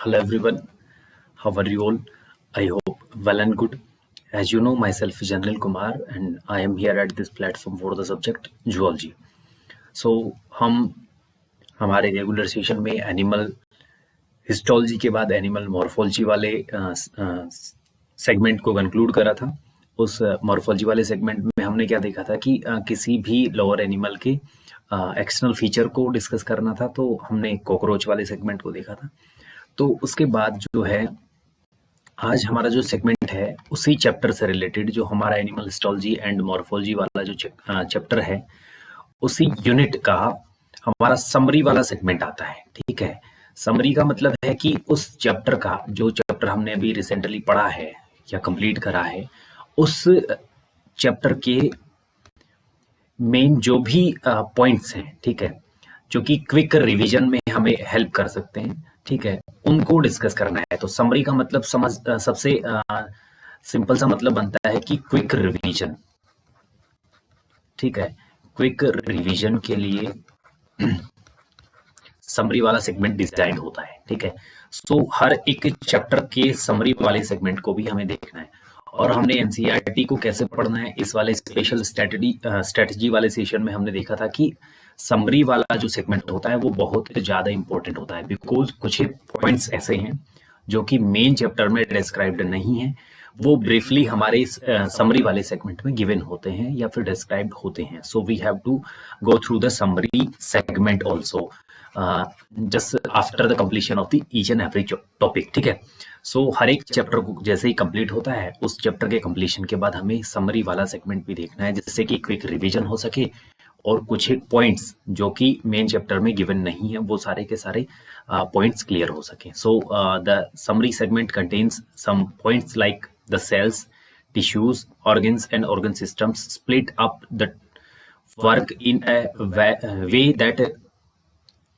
Hello everyone, how are you all? I hope well and good. As you know, myself is Janil Kumar and I am here at this platform for the subject zoology. So हम हमारे regular session में animal histology के बाद animal morphology वाले segment को conclude करा था। उस मॉर्फोलॉजी वाले सेगमेंट में हमने क्या देखा था कि किसी भी लोअर एनिमल के एक्सटर्नल फीचर को डिस्कस करना था, तो हमने कॉकरोच वाले सेगमेंट को देखा था। तो उसके बाद जो है आज हमारा जो सेगमेंट है उसी चैप्टर से रिलेटेड, जो हमारा एनिमल हिस्टोलॉजी एंड मॉर्फोलॉजी वाला जो चैप्टर है उसी यूनिट का हमारा समरी वाला सेगमेंट आता है। ठीक है, समरी का मतलब है कि उस चैप्टर का जो चैप्टर हमने अभी रिसेंटली पढ़ा है या कंप्लीट करा है, उस चैप्टर के मेन जो भी पॉइंट्स हैं, ठीक है, जो कि क्विक रिवीजन में हमें हेल्प कर सकते हैं, ठीक है, उनको डिस्कस करना है। तो समरी का मतलब सबसे सिंपल सा मतलब बनता है कि क्विक रिवीजन। ठीक है, क्विक रिवीजन के लिए समरी वाला सेगमेंट डिजाइन होता है। ठीक है, सो हर एक चैप्टर के समरी वाले सेगमेंट को भी हमें देखना है। और हमने एनसीईआरटी को कैसे पढ़ना है, इस वाले स्पेशल स्ट्रेटजी वाले सेशन में हमने देखा था कि समरी वाला जो सेगमेंट होता है वो बहुत ज्यादा इंपॉर्टेंट होता है, बिकॉज कुछ पॉइंट्स ऐसे हैं जो कि मेन चैप्टर में डिस्क्राइब्ड नहीं है, वो ब्रीफली हमारे समरी वाले सेगमेंट में गिवन होते हैं या फिर डिस्क्राइब्ड होते हैं। So we have to go through the summary segment also just after the completion of the each and every topic. ठीक है, सो हर एक चैप्टर को जैसे ही कंप्लीट होता है, उस चैप्टर के कंप्लीशन के बाद हमें समरी वाला सेगमेंट भी देखना है, जिससे कि क्विक रिवीजन हो सके और कुछ एक पॉइंट्स जो कि मेन चैप्टर में गिवन नहीं है वो सारे के सारे पॉइंट्स क्लियर हो सके। So the summary segment contains some points like the cells, tissues, organs and organ systems split up the work in a way that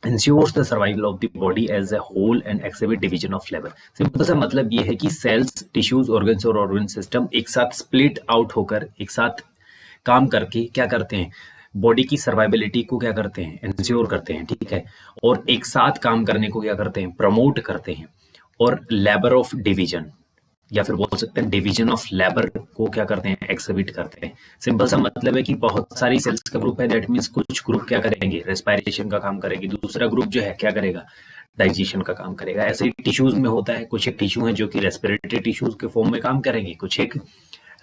ensures the survival of the body as a whole and exhibit division of labor। Simple सा मतलब ये है कि sales, tissues, organs और organ system एक साथ split out होकर एक साथ काम करके क्या करते हैं, बॉडी की सर्वाइबिलिटी को क्या करते हैं, इंश्योर करते हैं। ठीक है, और एक साथ काम करने को क्या करते हैं, प्रमोट करते हैं। और लेबर ऑफ डिवीजन या फिर बोल सकते हैं डिवीजन ऑफ लेबर को क्या करते हैं, एक्सिबिट करते हैं। सिंपल सा मतलब है कि बहुत सारी सेल्स का ग्रुप है, दैट मींस कुछ ग्रुप क्या करेंगे, रेस्पिरेशन का काम करेंगे, दूसरा ग्रुप जो है क्या करेगा, डाइजेशन का काम करेगा। ऐसे ही टिश्यूज में होता है, कुछ एक टिश्यू है जो कि रेस्पिरेटरी टिश्यूज के फॉर्म में काम करेंगे, कुछ एक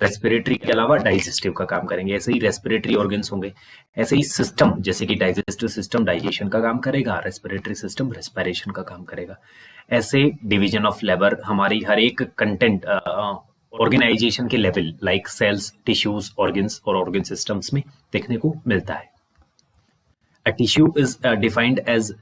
रेस्पिरेटरी के अलावा डाइजेस्टिव का काम करेंगे। ऐसे ही रेस्पिरेटरी ऑर्गन्स होंगे, ऐसे ही सिस्टम जैसे कि डाइजेस्टिव सिस्टम डाइजेशन का काम करेगा, रेस्पिरेटरी सिस्टम रेस्पिरेशन का काम करेगा। ऐसे डिवीजन ऑफ लेबर हमारी हर एक कंटेंट ऑर्गेनाइजेशन के level like cells, tissues, organs और ऑर्गन सिस्टम्स में देखने को मिलता है। A tissue is defined as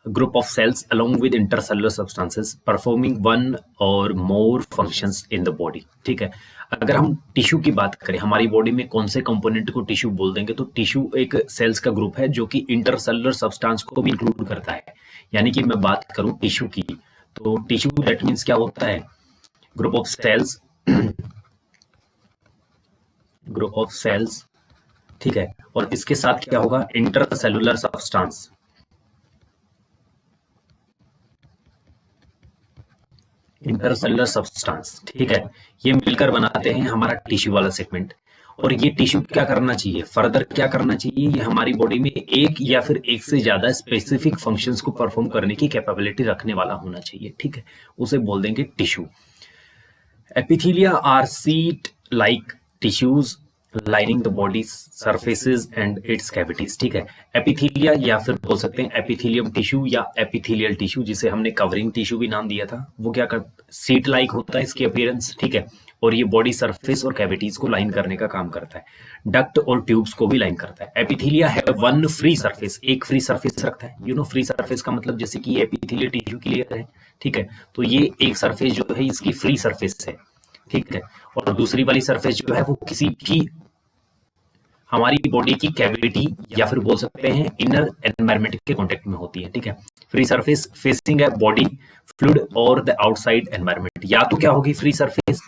group of cells along with intercellular substances performing one or more functions in the body। ठीक है, अगर हम टिश्यू की बात करें, हमारी बॉडी में कौन से कंपोनेंट को टिश्यू बोल देंगे, तो टिश्यू एक सेल्स का ग्रुप है जो कि इंटरसेलुलर सब्सटेंस को भी इंक्लूड करता है। यानी कि मैं बात करूं टिश्यू की, तो टिश्यू दैट मींस क्या होता है, group of cells, group of cells. ठीक है, और इसके साथ क्या होगा, इंटरसेलुलर सब्सटेंस, इंटरसेलुलर सब्सटेंस। ठीक है, ये मिलकर बनाते हैं हमारा टिश्यू वाला सेगमेंट। और ये टिश्यू क्या करना चाहिए, फर्दर क्या करना चाहिए, ये हमारी बॉडी में एक या फिर एक से ज्यादा स्पेसिफिक फंक्शंस को परफॉर्म करने की कैपेबिलिटी रखने वाला होना चाहिए। ठीक है, उसे बोल देंगे tissue. Epithelia are sheet like tissues lining the body surfaces and its cavities. ठीक है, एपिथेलिया या फिर बोल सकते हैं एपिथेलियम टिश्यू या एपिथेलियल टिश्यू, जिसे हमने कवरिंग टिश्यू भी नाम दिया था, वो क्या कर सीट लाइक होता है इसकी अपीयरेंस। ठीक है, और ये बॉडी सरफेस और कैविटीज को लाइन करने का काम करता है, डक्ट और ट्यूब्स को भी लाइन करता है। एपिथेलिया है वन फ्री सरफेस, एक फ्री सरफेस रखता है। यू नो फ्री सरफेस का मतलब जैसे कि एपिथेलियल टिश्यू क्लियर है। ठीक है, तो ये एक सरफेस जो है इसकी फ्री सरफेस है। ठीक है, और दूसरी वाली सरफेस जो है वो किसी भी हमारी बॉडी की कैविटी या फिर बोल सकते हैं इनर एनवायरनमेंट के कांटेक्ट में होती है। ठीक है, फ्री सरफेस फेसिंग है बॉडी फ्लूइड और द आउटसाइड एनवायरनमेंट। या तो क्या होगी फ्री सरफेस,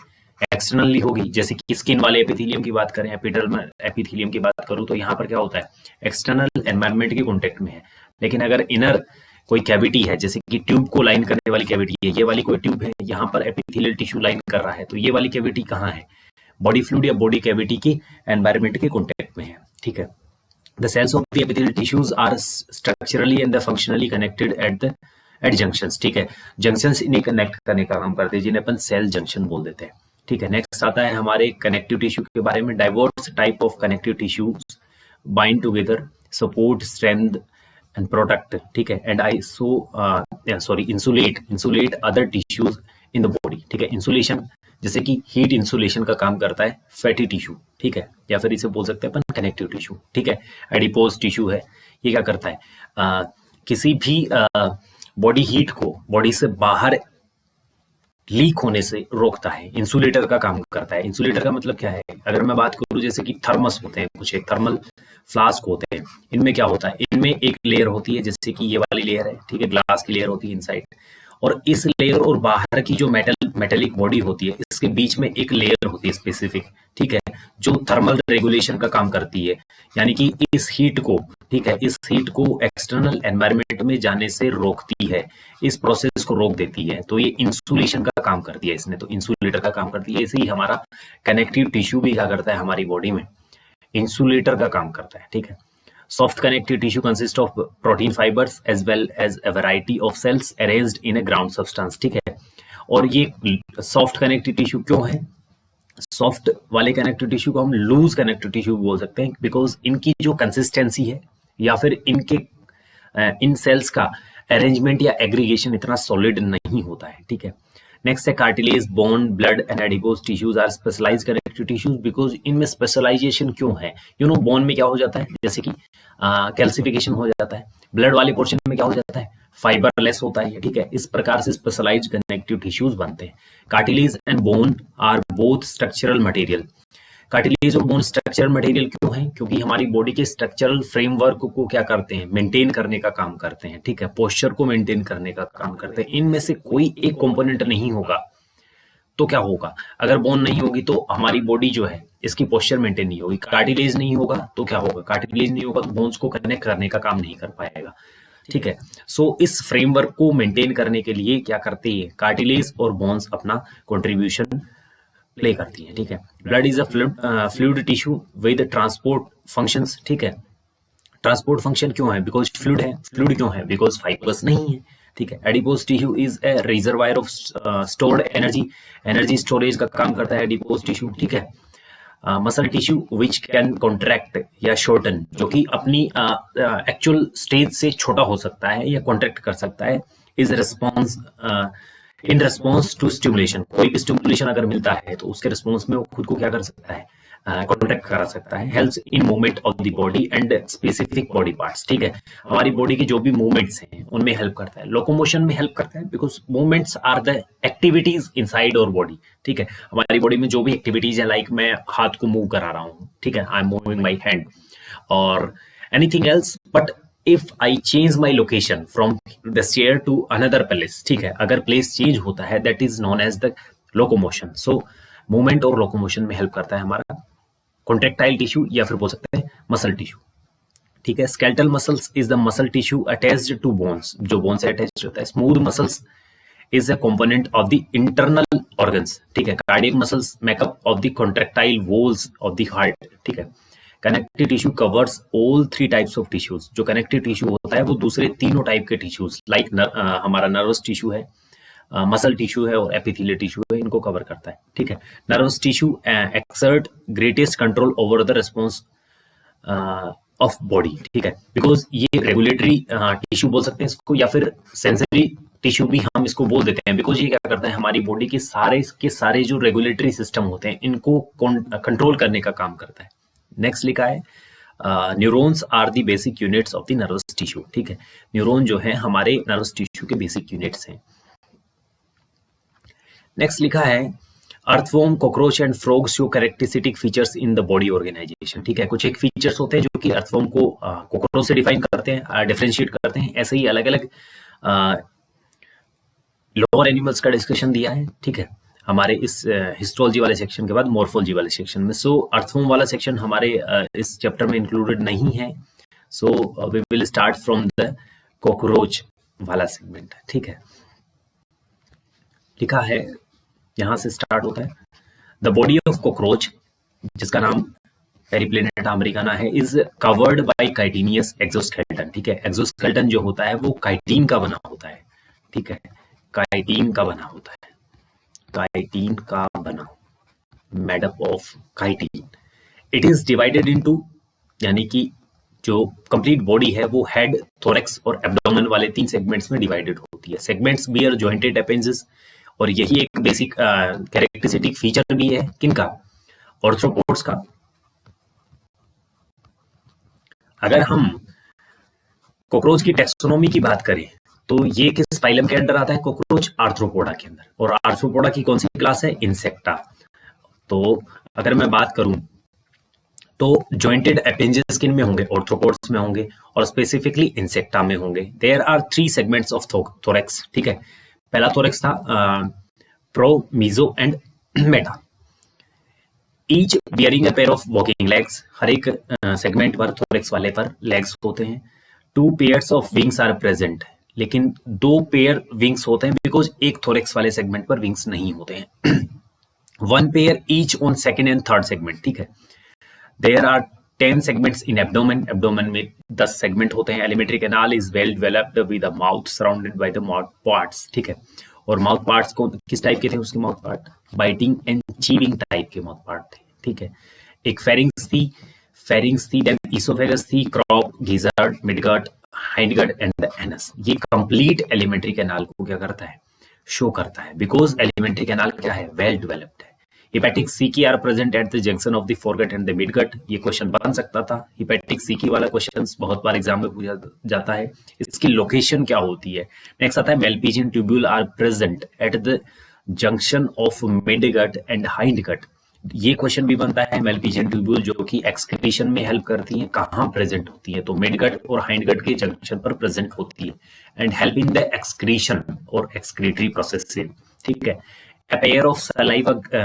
एक्सटर्नली होगी, जैसे कि स्किन वाले एपिथेलियम की बात करें, एपिडर्मल एपिथेलियम की बात करूं, तो यहाँ पर क्या होता है, एक्सटर्नल एनवायरनमेंट के कांटेक्ट में है। लेकिन अगर इनर कोई कैविटी है, जैसे कि ट्यूब को लाइन करने वाली कैविटी है, ये वाली कोई ट्यूब है, यहाँ पर एपिथेलियल टिश्यू लाइन कर रहा है, तो ये वाली कैविटी कहाँ है, बॉडी फ्लूइड या बॉडी कैविटी की एनवायरमेंट के कॉन्टेक्ट में है, ठीक है। The cells of the epithelial tissues are structurally and functionally connected at junctions, ठीक है। जंक्शंस इन्हें कनेक्ट करने का काम करते हैं, जिन्हें अपन सेल जंक्शन बोल देते हैं, ठीक है। नेक्स्ट आता है हमारे कनेक्टिव टिश्यू के बारे में। Diverse type of connective tissues bind together, support, strength and protect, ठीक है, and insulate other tissues in the body, ठीक है। इंसुलेशन जैसे कि हीट इंसुलेशन का काम करता है फैटी टिश्यू, ठीक है, या फिर इसे बोल सकते हैं अपन कनेक्टिव टिश्यू, ठीक है। एडिपोज टिश्यू है, ये क्या करता है, किसी भी बॉडी हीट को बॉडी से बाहर लीक होने से रोकता है, इंसुलेटर का काम करता है। इंसुलेटर का मतलब क्या है, अगर मैं बात करूं जैसे कि थर्मस होते हैं, कुछ एक थर्मल फ्लास्क होते हैं, इनमें क्या होता है, इनमें एक लेयर होती है, जैसे कि ये वाली लेयर है, ठीक है, ग्लास की लेयर होती है इनसाइड, और इस लेयर और बाहर की जो मेटेलिक बॉडी होती है, इसके बीच में एक लेयर होती है स्पेसिफिक, ठीक है, जो थर्मल रेगुलेशन का काम करती है, यानी कि इस हीट को, ठीक है, इस हीट को एक्सटर्नल एनवायरनमेंट में जाने से रोकती है, इस प्रोसेस को रोक देती है, तो ये इंसुलेशन का काम करती है इसने, तो इंसुलेटर का काम करती है। ऐसे ही हमारा कनेक्टिव टिश्यू भी क्या करता है हमारी बॉडी में, इंसुलेटर का काम करता है, ठीक है। Soft connective tissue consists of protein fibers as well as a variety of cells arranged in a ground substance, ठीक है। और ये सॉफ्ट कनेक्टिव टिश्यू क्यों है, सॉफ्ट वाले कनेक्टिव टिश्यू को हम लूज कनेक्टिव टिश्यू बोल सकते हैं, बिकॉज इनकी जो कंसिस्टेंसी है या फिर इनके इन सेल्स का अरेंजमेंट या एग्रीगेशन इतना सॉलिड नहीं होता है, ठीक है। नेक्स्ट है cartilage, bone, blood and adipose tissues are specialised connective tissues, because इनमें स्पेशलाइजेशन क्यों है, बोन में क्या हो जाता है, जैसे कि कैल्सिफिकेशन हो जाता है, ब्लड वाले पोर्शन में क्या हो जाता है, फाइबरलेस होता है, ठीक है। इस प्रकार से स्पेशलाइज्ड कनेक्टिव टिश्यूज बनते हैं। Cartilage and bone are both structural material. Cartilage और बोन स्ट्रक्चरल मटेरियल क्यों है, क्योंकि हमारी बॉडी के स्ट्रक्चरल फ्रेमवर्क को क्या करते हैं, मेंटेन करने का काम करते हैं, ठीक है, पोस्चर को मेंटेन करने का काम करते हैं। इनमें से कोई एक कंपोनेंट नहीं होगा तो क्या होगा, अगर बोन नहीं होगी तो हमारी बॉडी जो है इसकी पोस्चर मेंटेन नहीं होगी। कार्टिलेज नहीं होगा तो क्या होगा, कार्टिलेज नहीं होगा तो बोन्स को कनेक्ट करने का काम नहीं कर पाएगा, ठीक है। सो इस फ्रेमवर्क को मेंटेन करने के लिए क्या करते हैं, कार्टिलेज और बोन्स अपना कंट्रीब्यूशन प्ले करती है, ठीक है। Blood is a fluid tissue with transport functions, ठीक है। ट्रांसपोर्ट फंक्शन क्यों है, बिकॉज फ्लूइड है, फ्लूइड क्यों है, बिकॉज फाइबर्स नहीं है, ठीक है। Adipose tissue is a reservoir of stored energy, energy storage का काम करता है एडिपोज टिश्यू, ठीक है। Muscle tissue which can contract या शॉर्टन, जो कि अपनी एक्चुअल स्टेज से छोटा हो सकता है या कॉन्ट्रैक्ट कर सकता है, is response in response to stimulation. कोई भी स्टिमुलेशन अगर मिलता है तो उसके रिस्पॉन्स में वो खुद को क्या कर सकता है, कॉन्ट्रैक्ट करा सकता है। Helps in movement of the body and specific body parts, ठीक है, हमारी बॉडी के जो भी मूवमेंट्स हैं उनमें हेल्प करता है। लोकोमोशन में हेल्प करता है, because movements are the activities inside our body, ठीक है। हमारी बॉडी में जो भी एक्टिविटीज है, लाइक मैं हाथ को मूव करा रहा हूँ, ठीक है, I am moving my hand और anything else, but if I change my location from the chair to another place, ठीक है, अगर प्लेस चेंज होता है that is known as the locomotion. So movement और लोकोमोशन में हेल्प करता है हमारा कॉन्ट्रैक्टाइल टिश्यू या फिर बोल सकते हैं मसल टिश्यू, ठीक है। Skeletal muscles is the muscle tissue attached to bones, जो बोन से अटैच्ड होता है। Smooth muscles is a component of the internal organs, ठीक है। Cardiac muscles make up of the contractile walls of the heart, ठीक है। Connective tissue covers all 3 types of tissues. जो connective tissue होता है वो दूसरे तीनों टाइप के टिश्यूज, लाइक हमारा नर्वस टिश्यू है, मसल टिश्यू है और एपिथेलियल टिश्यू है, इनको कवर करता है, ठीक है। Nervous tissue exert greatest control over the response of body, ठीक है, बिकॉज ये रेगुलेटरी टिश्यू बोल सकते हैं इसको, या फिर सेंसरी टिश्यू भी हम इसको बोल देते हैं, बिकॉज ये क्या करता है, हमारी बॉडी के सारे जो रेगुलेटरी सिस्टम होते हैं इनको कंट्रोल करने का काम करता है। नेक्स्ट लिखा है neurons are the basic units of the nervous tissue, ठीक है। न्यूरॉन जो है हमारे नर्वस टिश्यू के बेसिक यूनिट्स हैं। नेक्स्ट लिखा है earthworm, cockroach and frogs show characteristic features in the body organisation, ठीक है। कुछ एक फीचर्स होते हैं जो कि अर्थवॉर्म को कॉकरोच से डिफाइन करते हैं, डिफरेंशिएट करते हैं। ऐसे ही अलग अलग लोअर एनिमल्स का डिस्कशन दिया है, ठीक है, हमारे इस हिस्टोलॉजी वाले सेक्शन के बाद मॉर्फोलॉजी वाले सेक्शन में। सो अर्थवॉर्म वाला सेक्शन हमारे इस चैप्टर में इंक्लूडेड नहीं है। So we will start from the cockroach वाला सेगमेंट है, ठीक है। लिखा है, यहां से स्टार्ट होता है, द बॉडी ऑफ कॉकरोच, जिसका नाम पेरिप्लेनेटा अमेरिकाना है, is covered by chitinous exoskeleton, ठीक है। एक्सोस्केलेटन जो होता है वो काइटिन का बना होता है, ठीक है, काइटिन का बना होता है, काइटिन का बना, made up of chitin. It is divided into, यानी कि जो कंप्लीट बॉडी है वो हेड, थोरैक्स और एब्डोमेन वाले 3 सेगमेंट्स में डिवाइडेड होती है। सेगमेंट्स बियर जॉइंटेड अपेंजेस, और यही एक बेसिक कैरेक्टरिस्टिक फीचर भी है किनका, ऑर्थ्रोपोड्स का। अगर हम कॉकरोच की टेक्सोनोमी की बात करें तो ये किस फाइलम के अंदर आता है, कॉकरोच आर्थ्रोपोडा के अंदर, और आर्थ्रोपोडा की कौन सी क्लास है, इंसेक्टा। तो अगर मैं बात करूं तो जॉइंटेड अपेंजेस किन में होंगे, ऑर्थ्रोपोड्स में होंगे, और स्पेसिफिकली इंसेक्टा में होंगे। There are 3 segments of thorax, ठीक है। पहला थोरैक्स था pro, meso and meta, each bearing a pair of walking legs. हर एक सेगमेंट पर, थोरैक्स वाले पर लेग्स होते हैं। 2 pairs of wings are present, लेकिन 2 पेयर विंग्स होते हैं, बिकॉज एक थोरैक्स वाले सेगमेंट पर विंग्स नहीं होते हैं। 1 pair each on second and third segment, ठीक है। There are 10 segments in abdomen, abdomen में 10 सेगमेंट होते हैं। Alimentary canal is well developed with the mouth surrounded by the mouth parts, ठीक है। और माउथ पार्ट्स को किस टाइप के थे उसके mouth part, biting and chewing type के माउथ पार्ट थे, ठीक है। एक फेरिंग्स थी, देन इसोफेगस थी, crop, gizzard, midgut, hindgut and the anus. ये कंप्लीट एलिमेंट्री कैनाल को क्या करता है, शो करता है, बिकॉज एलिमेंट्री कैनाल क्या है, वेल डेवलप्ड है। Hepatic caeca are present at the junction of the foregut and the midgut. ये क्वेश्चन बन सकता था, हिपैटिक सीकी वाला क्वेश्चन बहुत बार एग्जाम में पूछा जाता है, इसकी लोकेशन क्या होती है। नेक्स्ट आता है Malpighian tubules are present at the junction of midgut and hindgut. ये क्वेश्चन भी बनता है, मेलपिजियन ट्यूब्यूल जो कि एक्सक्रीशन में हेल्प करती है, कहाँ प्रेजेंट होती है, तो मिडगट और हाइंडगट के जंक्शन पर प्रेजेंट होती है, and help in the excretion और एक्सक्रीटरी प्रोसेस से, ठीक है। A pair of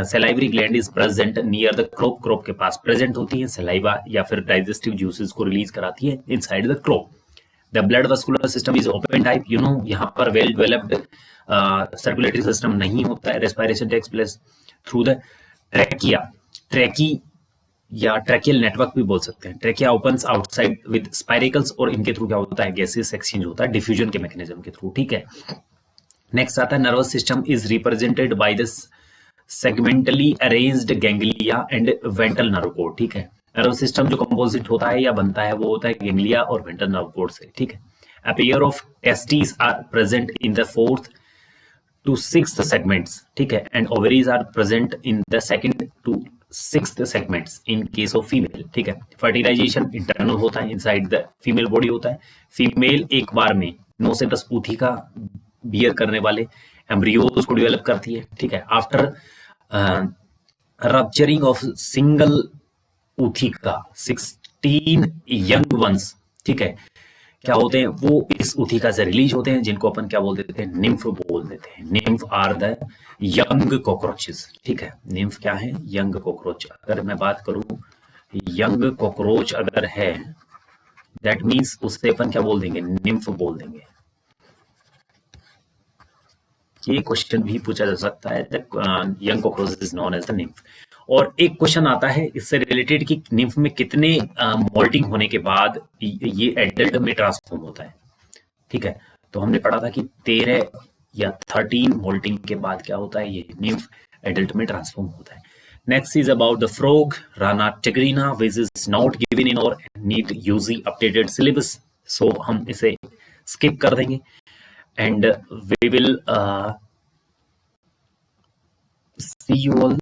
salivary gland is present near the crop, crop के पास प्रेजेंट होती है, सलाइवा या फिर डाइजेस्टिव जूसेस को रिलीज कराती है inside the crop. The blood vascular system is open type, you know, यहाँ पर well developed सर्कुलेटरी सिस्टम नहीं होता है। Respiration takes place through the trachea, trachea या ट्रैकियल नेटवर्क भी बोल सकते हैं। Trachea opens outside with spiracles, और इनके थ्रू क्या होता है, गैसेस एक्सचेंज होता है डिफ्यूजन के मैकेनिज्म के थ्रू, ठीक है। नेक्स्ट आता है nervous system is represented by the segmentally arranged ganglia and ventral nerve code, ठीक है। नर्वस सिस्टम जो कंपोजिट होता है या बनता है वो होता है गैंग्लिया और वेंट्रल नर्व कोड से, ठीक है। A pair of testis are present in the 4th to 6th segments, ठीक है, and ovaries are present in the 2nd to 6th segments in case of female, ठीक है। फर्टिलाइजेशन इंटरनल होता है, inside the female body होता है। Female एक बार में 9 से 10 ऊथी का बियर करने वाले एम्ब्रियोज को डेवलप करती है, ठीक है। आफ्टर रप्चरिंग ऑफ सिंगल ऊथी का 16 यंग वंस, ठीक है, क्या होते हैं, वो इस ऊथिका से रिलीज होते हैं, जिनको अपन क्या बोल देते हैं, निम्फ बोल देते हैं। Nymph are the young cockroaches, ठीक है। निम्फ क्या है, यंग कॉकरोच। अगर मैं बात करूं यंग कॉकरोच अगर है, दैट मीन्स उससे अपन क्या बोल देंगे, निम्फ बोल देंगे। ये क्वेश्चन भी पूछा जा सकता है, young cockroach is known as the nymph. और एक क्वेश्चन आता है इससे रिलेटेड कि निम्फ में कितने मोल्टिंग होने के बाद ये एडल्ट में ट्रांसफॉर्म होता है, ठीक है। तो हमने पढ़ा था कि 13 या 13 मोल्टिंग के बाद क्या होता है, ये निम्फ एडल्ट में ट्रांसफॉर्म होता है। Next is about the frog Rana tigrina which is not given in our NEET UG updated syllabus, so हम इसे स्किप कर देंगे and we will see you all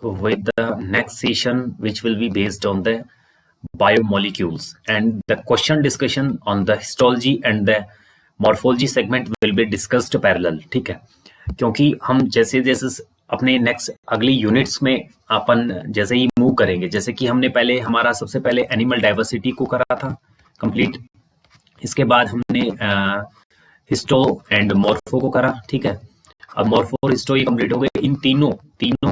with the next session which will be based on the biomolecules, and the question discussion on the histology and the morphology segment will be discussed parallel, ठीक है। क्योंकि हम जैसे जैसे अपने next अगली units में अपन जैसे ही मूव करेंगे, जैसे कि हमने पहले हमारा सबसे पहले एनिमल डाइवर्सिटी को करा था कंप्लीट, इसके बाद हमने हिस्टो एंड मॉर्फो को करा, ठीक है। अब मॉर्फो हिस्टो ये कंप्लीट हो गए। इन तीनों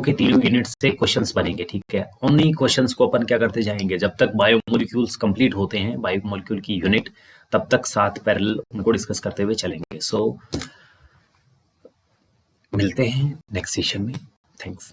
के तीनों यूनिट से क्वेश्चंस बनेंगे, ठीक है। उन्हीं क्वेश्चंस को अपन क्या करते जाएंगे, जब तक बायोमोलिक्यूल्स कंप्लीट होते हैं, बायोमोलिक्यूल की यूनिट, तब तक साथ पैरेलल उनको डिस्कस करते हुए चलेंगे। सो मिलते हैं नेक्स्ट सेशन में। थैंक्स।